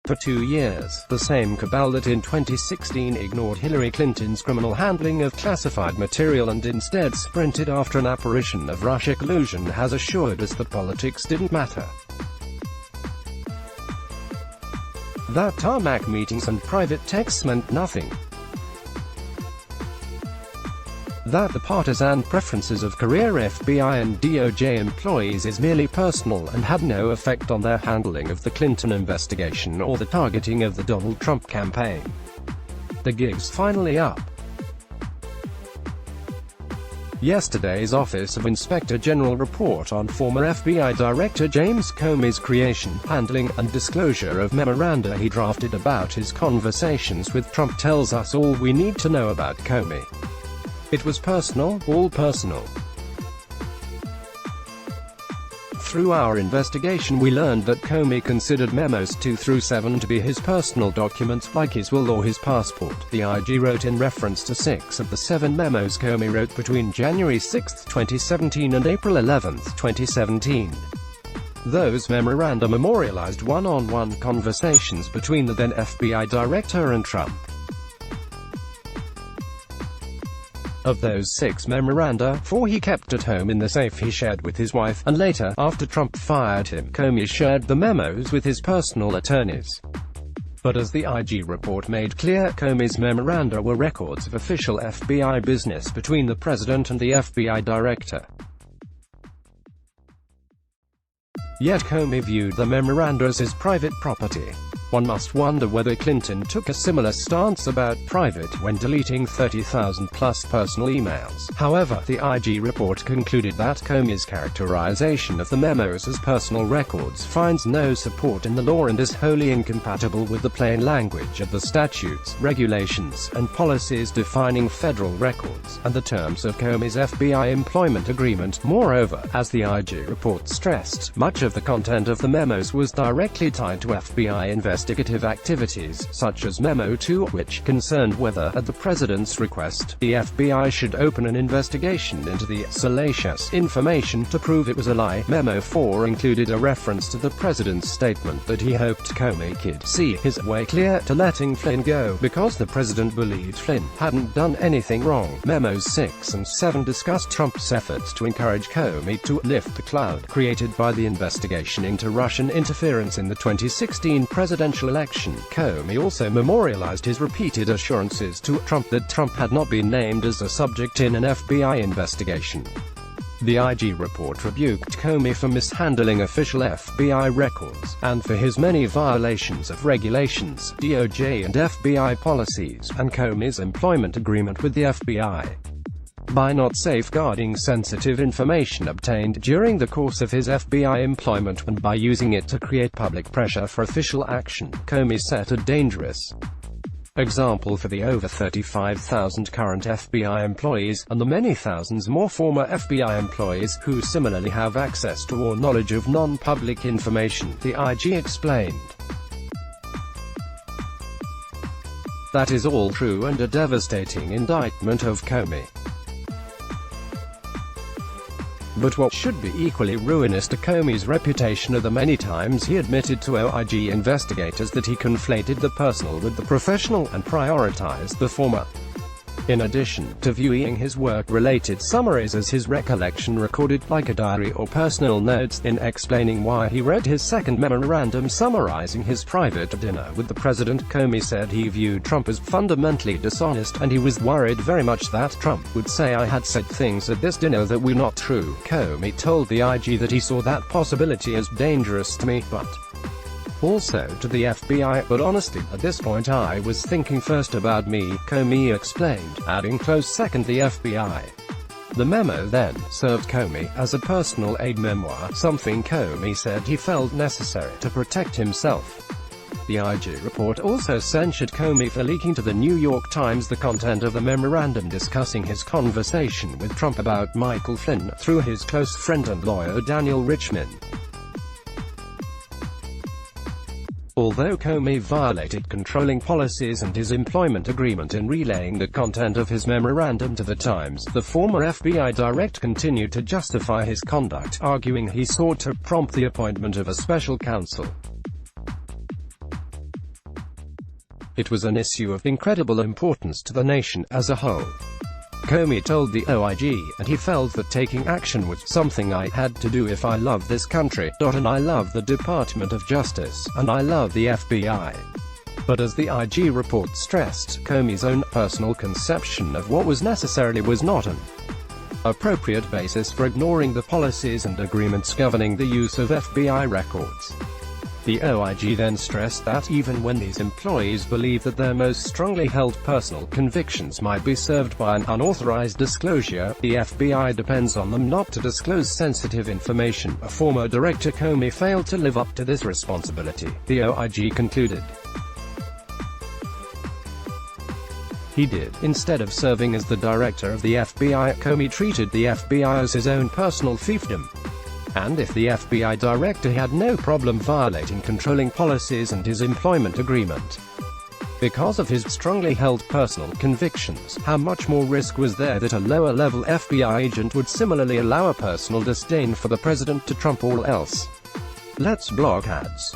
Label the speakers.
Speaker 1: For 2 years, the same cabal that in 2016 ignored Hillary Clinton's criminal handling of classified material and instead sprinted after an apparition of Russia collusion has assured us that politics didn't matter. That tarmac meetings and private texts meant nothing. That the partisan preferences of career FBI and DOJ employees is merely personal and had no effect on their handling of the Clinton investigation or the targeting of the Donald Trump campaign. The gig's finally up. Yesterday's Office of Inspector General report on former FBI Director James Comey's creation, handling, and disclosure of memoranda he drafted about his conversations with Trump tells us all we need to know about Comey. It was personal, all personal. Through our investigation we learned that Comey considered memos 2 through 7 to be his personal documents, like his will or his passport. The IG wrote in reference to 6 of the 7 memos Comey wrote between January 6, 2017 and April 11, 2017. Those memoranda memorialized one-on-one conversations between the then FBI director and Trump. Of those 6 memoranda, 4 he kept at home in the safe he shared with his wife, and later, after Trump fired him, Comey shared the memos with his personal attorneys. But as the IG report made clear, Comey's memoranda were records of official FBI business between the president and the FBI director. Yet Comey viewed the memoranda as his private property. One must wonder whether Clinton took a similar stance about private when deleting 30,000-plus personal emails. However, the IG report concluded that Comey's characterization of the memos as personal records finds no support in the law and is wholly incompatible with the plain language of the statutes, regulations, and policies defining federal records, and the terms of Comey's FBI employment agreement. Moreover, as the IG report stressed, much of the content of the memos was directly tied to FBI investigative activities, such as Memo 2, which concerned whether, at the president's request, the FBI should open an investigation into the salacious information to prove it was a lie. Memo 4 included a reference to the president's statement that he hoped Comey could see his way clear to letting Flynn go, because the president believed Flynn hadn't done anything wrong. Memos 6 and 7 discussed Trump's efforts to encourage Comey to lift the cloud created by the investigation into Russian interference in the 2016 presidential election. Comey also memorialized his repeated assurances to Trump that Trump had not been named as a subject in an FBI investigation. The IG report rebuked Comey for mishandling official FBI records, and for his many violations of regulations, DOJ and FBI policies, and Comey's employment agreement with the FBI. By not safeguarding sensitive information obtained during the course of his FBI employment, and by using it to create public pressure for official action, Comey set a dangerous example for the over 35,000 current FBI employees, and the many thousands more former FBI employees, who similarly have access to or knowledge of non-public information, the IG explained. That is all true and a devastating indictment of Comey. But what should be equally ruinous to Comey's reputation are the many times he admitted to OIG investigators that he conflated the personal with the professional, and prioritized the former. In addition to viewing his work-related summaries as his recollection recorded, like a diary or personal notes, in explaining why he read his second memorandum summarizing his private dinner with the president, Comey said he viewed Trump as fundamentally dishonest, and he was worried very much that Trump would say I had said things at this dinner that were not true. Comey told the IG that he saw that possibility as dangerous to me, but also to the FBI, but honestly, at this point I was thinking first about me, Comey explained, adding close second the FBI. The memo then served Comey as a personal aid memoir, something Comey said he felt necessary to protect himself. The IG report also censured Comey for leaking to the New York Times the content of the memorandum discussing his conversation with Trump about Michael Flynn, through his close friend and lawyer Daniel Richman. Although Comey violated controlling policies and his employment agreement in relaying the content of his memorandum to the Times, the former FBI director continued to justify his conduct, arguing he sought to prompt the appointment of a special counsel. It was an issue of incredible importance to the nation as a whole. Comey told the OIG, and he felt that taking action was something I had to do if I love this country, and I love the Department of Justice, and I love the FBI. But as the IG report stressed, Comey's own personal conception of what was necessary was not an appropriate basis for ignoring the policies and agreements governing the use of FBI records. The OIG then stressed that even when these employees believe that their most strongly held personal convictions might be served by an unauthorized disclosure, the FBI depends on them not to disclose sensitive information. A former director, Comey failed to live up to this responsibility, the OIG concluded. He did. Instead of serving as the director of the FBI, Comey treated the FBI as his own personal fiefdom. And if the FBI director had no problem violating controlling policies and his employment agreement because of his strongly held personal convictions, how much more risk was there that a lower-level FBI agent would similarly allow a personal disdain for the president to trump all else? Let's block ads.